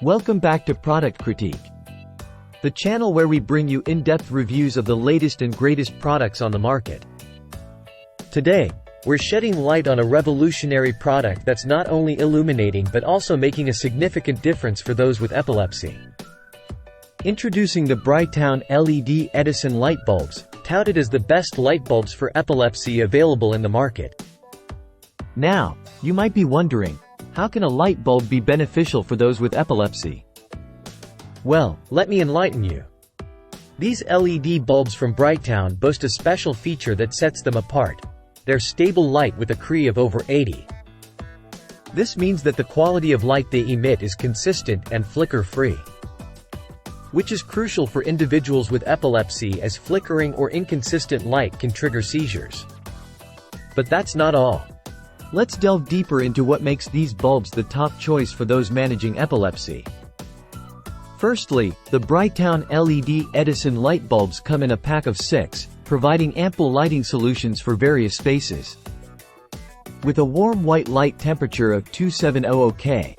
Welcome back to Product Critique, the channel where we bring you in-depth reviews of the latest and greatest products on the market. Today, we're shedding light on a revolutionary product that's not only illuminating but also making a significant difference for those with epilepsy. Introducing the Brightown LED Edison light bulbs, touted as the best light bulbs for epilepsy available in the market. Now, you might be wondering, how can a light bulb be beneficial for those with epilepsy? Well, let me enlighten you. These LED bulbs from Brightown boast a special feature that sets them apart. They're stable light with a CRI of over 80. This means that the quality of light they emit is consistent and flicker-free, which is crucial for individuals with epilepsy, as flickering or inconsistent light can trigger seizures. But that's not all. Let's delve deeper into what makes these bulbs the top choice for those managing epilepsy. Firstly, the Brightown LED Edison light bulbs come in a pack of 6, providing ample lighting solutions for various spaces. With a warm white light temperature of 2700 K,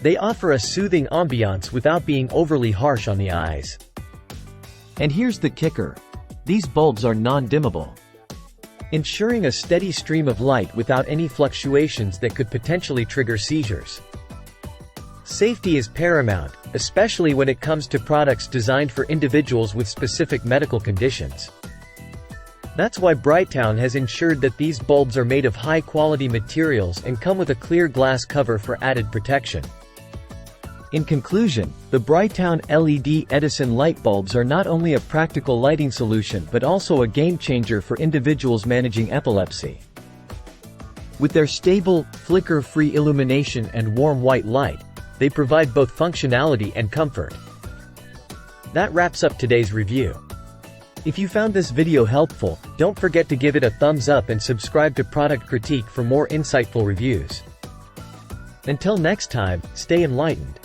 they offer a soothing ambiance without being overly harsh on the eyes. And here's the kicker. These bulbs are non-dimmable, ensuring a steady stream of light without any fluctuations that could potentially trigger seizures. Safety is paramount, especially when it comes to products designed for individuals with specific medical conditions. That's why Brightown has ensured that these bulbs are made of high-quality materials and come with a clear glass cover for added protection. In conclusion, the Brightown LED Edison light bulbs are not only a practical lighting solution but also a game-changer for individuals managing epilepsy. With their stable, flicker-free illumination and warm white light, they provide both functionality and comfort. That wraps up today's review. If you found this video helpful, don't forget to give it a thumbs up and subscribe to Product Critique for more insightful reviews. Until next time, stay enlightened.